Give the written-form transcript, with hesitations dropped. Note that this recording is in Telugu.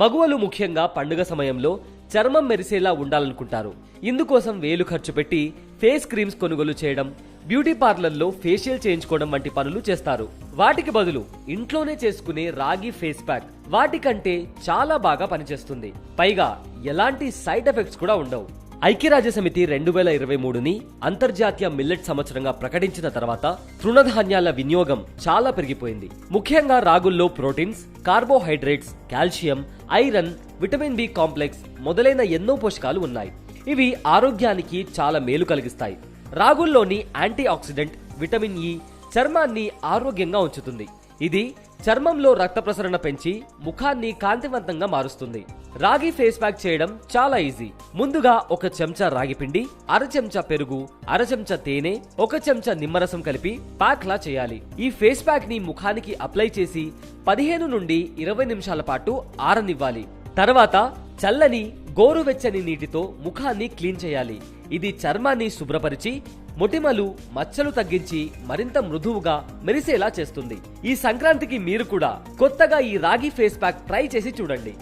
మగువలు ముఖ్యంగా పండుగ సమయంలో చర్మం మెరిసేలా ఉండాలనుకుంటారు. ఇందుకోసం వేలు ఖర్చు పెట్టి ఫేస్ క్రీమ్స్ కొనుగోలు చేయడం, బ్యూటీ పార్లర్లో ఫేషియల్ చేయించుకోవడం వంటి పనులు చేస్తారు. వాటికి బదులు ఇంట్లోనే చేసుకునే రాగి ఫేస్ ప్యాక్ వాటికంటే చాలా బాగా పనిచేస్తుంది. పైగా ఎలాంటి సైడ్ ఎఫెక్ట్స్ కూడా ఉండవు. ఐక్యరాజ్యసమితి 2023ని అంతర్జాతీయ మిల్లెట్ సంవత్సరంగా ప్రకటించిన తర్వాత తృణధాన్యాల వినియోగం చాలా పెరిగిపోయింది. ముఖ్యంగా రాగుల్లో proteins, carbohydrates, calcium, iron, vitamin B complex మొదలైన ఎన్నో పోషకాలు ఉన్నాయి. ఇవి ఆరోగ్యానికి చాలా మేలు కలిగిస్తాయి. రాగుల్లోని యాంటీ ఆక్సిడెంట్ విటమిన్ ఇ చర్మాన్ని ఆరోగ్యంగా ఉంచుతుంది. ఇది చర్మంలో రక్త ప్రసరణ పెంచి ముఖాన్ని కాంతివంతంగా మారుస్తుంది. రాగి ఫేస్ ప్యాక్ చేయడం చాలా ఈజీ. ముందుగా 1 చెంచా రాగి పిండి, అర చెంచా పెరుగు, అర చెంచా తేనె, 1 చెంచా నిమ్మరసం కలిపి ప్యాక్ లా చేయాలి. ఈ ఫేస్ ప్యాక్ ని ముఖానికి అప్లై చేసి 15 నుండి 20 నిమిషాల పాటు ఆరనివ్వాలి. తర్వాత చల్లని గోరువెచ్చని నీటితో ముఖాన్ని క్లీన్ చేయాలి. ఇది చర్మాన్ని శుభ్రపరిచి మొటిమలు, మచ్చలు తగ్గించి మరింత మృదువుగా మెరిసేలా చేస్తుంది. ఈ సంక్రాంతికి మీరు కూడా కొత్తగా ఈ రాగి ఫేస్ ప్యాక్ ట్రై చేసి చూడండి.